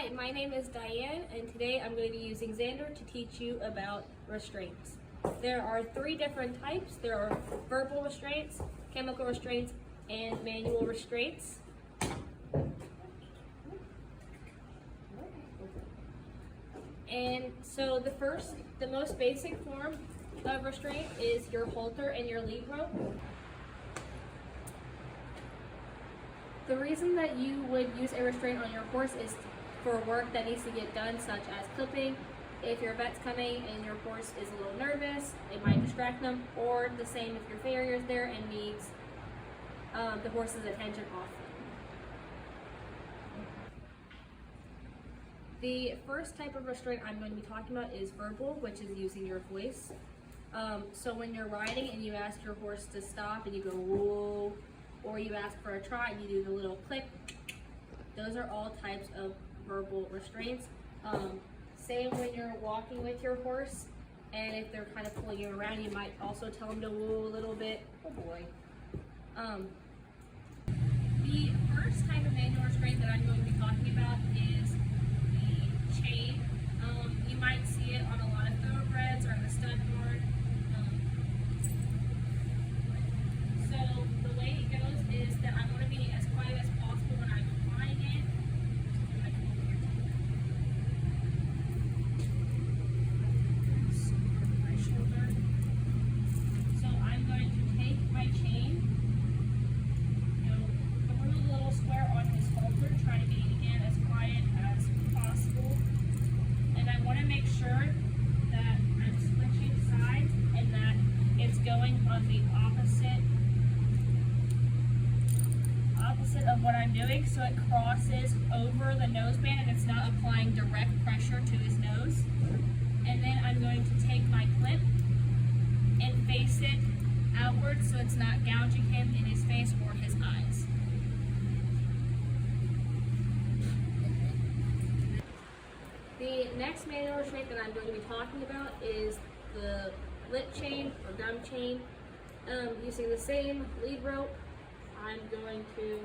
Hi, my name is Diane, and today I'm going to be using Xander to teach you about restraints. There are three different types. There are verbal restraints, chemical restraints, and manual restraints. And so the most basic form of restraint is your halter and your lead rope. The reason that you would use a restraint on your horse is for work that needs to get done, such as clipping. If your vet's coming and your horse is a little nervous, it might distract them, or the same if your farrier is there and needs the horse's attention off them. The first type of restraint I'm going to be talking about is verbal, which is using your voice. So when you're riding and you ask your horse to stop and you go whoa, or you ask for a trot and you do the little click, those are all types of verbal restraints. Same when you're walking with your horse, and if they're kind of pulling you around, you might also tell them to whoa a little bit. Oh boy. The first type of manual restraint that I'm going to be talking about is the chain. You might see it on a lot of thoroughbreds or in the stud barn. So the way it goes is that I want to be as quiet as possible when I'm applying it. My shoulder. So I'm going to take my chain, go through the little square on his halter, try to be again as quiet as possible. And I want to make sure that I'm switching sides and that it's going on the opposite of what I'm doing, so it crosses over the noseband and it's not applying direct pressure to his nose. And then I'm going to take my clip and face it outward so it's not gouging him in his face or his eyes. The next manual restraint that I'm going to be talking about is the lip chain or gum chain. Using the same lead rope, I'm going to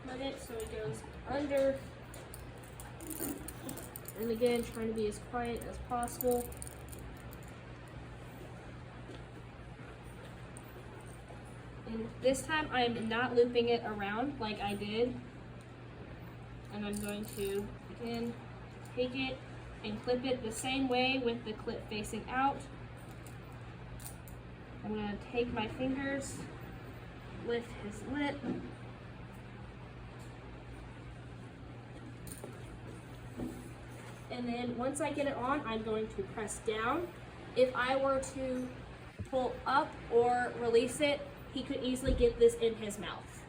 put it so it goes under, and again trying to be as quiet as possible. And this time I'm not looping it around like I did, and I'm going to again take it and clip it the same way with the clip facing out. I'm going to take my fingers, lift his lip, and then once I get it on, I'm going to press down. If I were to pull up or release it, he could easily get this in his mouth.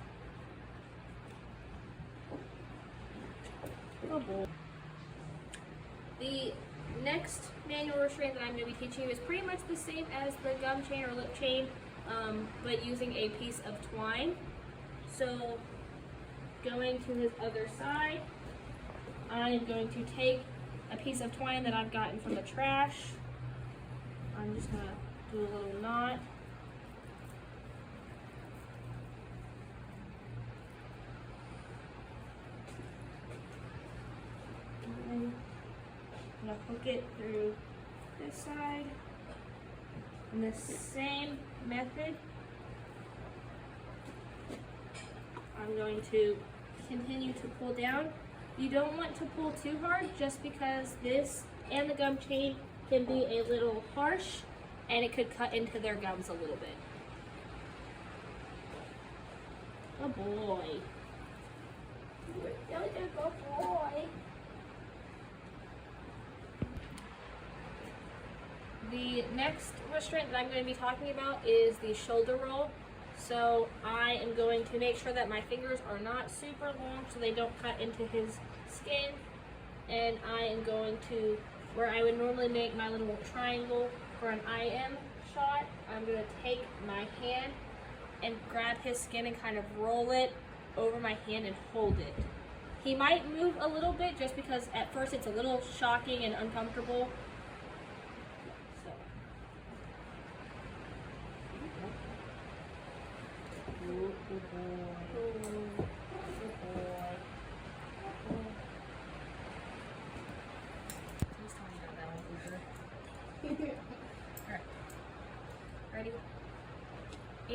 Oh boy. The next manual restraint that I'm going to be teaching you is pretty much the same as the gum chain or lip chain, but using a piece of twine. So going to his other side, I am going to take a piece of twine that I've gotten from the trash. I'm just going to do a little knot. And I'm going to hook it through this side. In the same method, I'm going to continue to pull down. You don't want to pull too hard just because this and the gum chain can be a little harsh and it could cut into their gums a little bit. Oh boy. You're such a good boy. The next restraint that I'm going to be talking about is the shoulder roll. So I am going to make sure that my fingers are not super long so they don't cut into his skin. And I am going to, where I would normally make my little triangle for an IM shot, I'm going to take my hand and grab his skin and kind of roll it over my hand and hold it. He might move a little bit just because at first it's a little shocking and uncomfortable. Good boy. Good boy.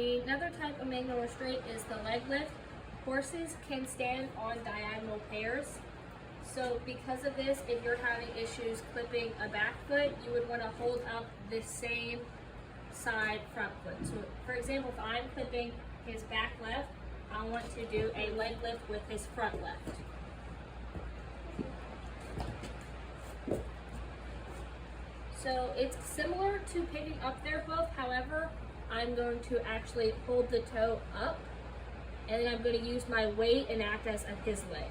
Another type of manual restraint is the leg lift. Horses can stand on diagonal pairs. So because of this, if you're having issues clipping a back foot, you would want to hold up the same side front foot. So for example, if I'm clipping his back left, I want to do a leg lift with his front left. So it's similar to picking up their hoof, however, I'm going to actually hold the toe up, and then I'm going to use my weight and act as his leg.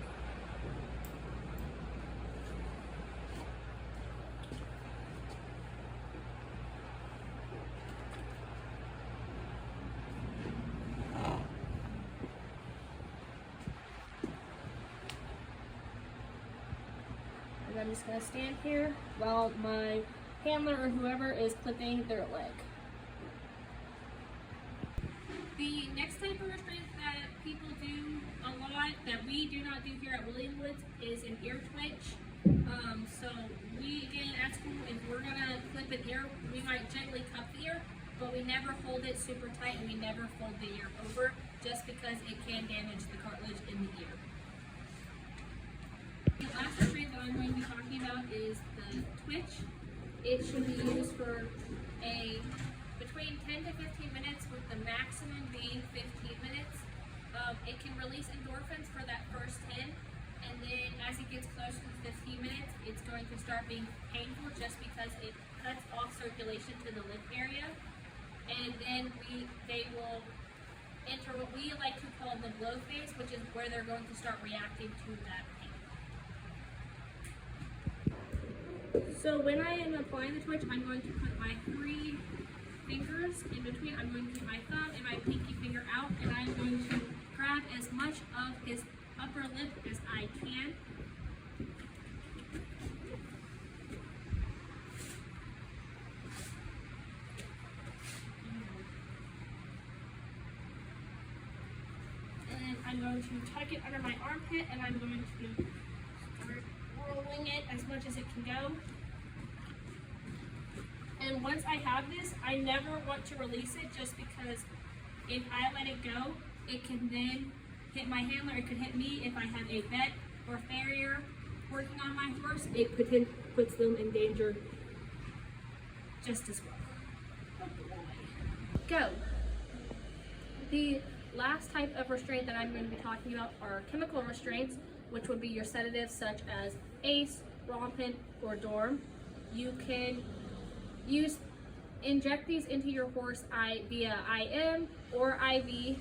And I'm just going to stand here while my handler or whoever is clipping their leg. The next type of restraint that people do a lot that we do not do here at William Woods is an ear twitch. So we, again, at school, if we're going to clip an ear, we might gently cup the ear, but we never hold it super tight and we never fold the ear over just because it can damage the cartilage in the ear. The last restraint that I'm going to be talking about is the twitch. It should be used for between 10 to 15 minutes, with the maximum being 15 minutes. It can release endorphins for that first 10, and then as it gets closer to 15 minutes, it's going to start being painful just because it cuts off circulation to the lip area, and then they will enter what we like to call the blow phase, which is where they're going to start reacting to that pain. So when I am applying the twitch, I'm going to put my 3 fingers in between. I'm going to get my thumb and my pinky finger out, and I'm going to grab as much of his upper lip as I can. And I'm going to tuck it under my armpit, and I'm going to start rolling it as much as it can go. And once I have this, I never want to release it, just because if I let it go, it can then hit my handler, it could hit me. If I have a vet or farrier working on my horse, it puts them in danger just as well. Go. The last type of restraint that I'm going to be talking about are chemical restraints, which would be your sedatives such as ACE, Rompin, or Dorm. You can inject these into your horse via IM or IV.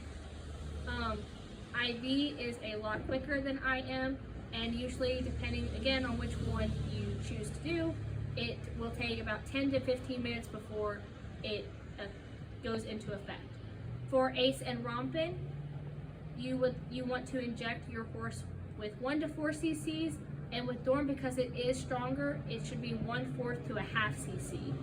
IV is a lot quicker than IM, and usually, depending again on which one you choose to do, it will take about 10 to 15 minutes before it goes into effect. For ACE and Rompin, you want to inject your horse with 1 to 4 cc's, and with Dorm, because it is stronger, it should be 1/4 to 1/2 cc.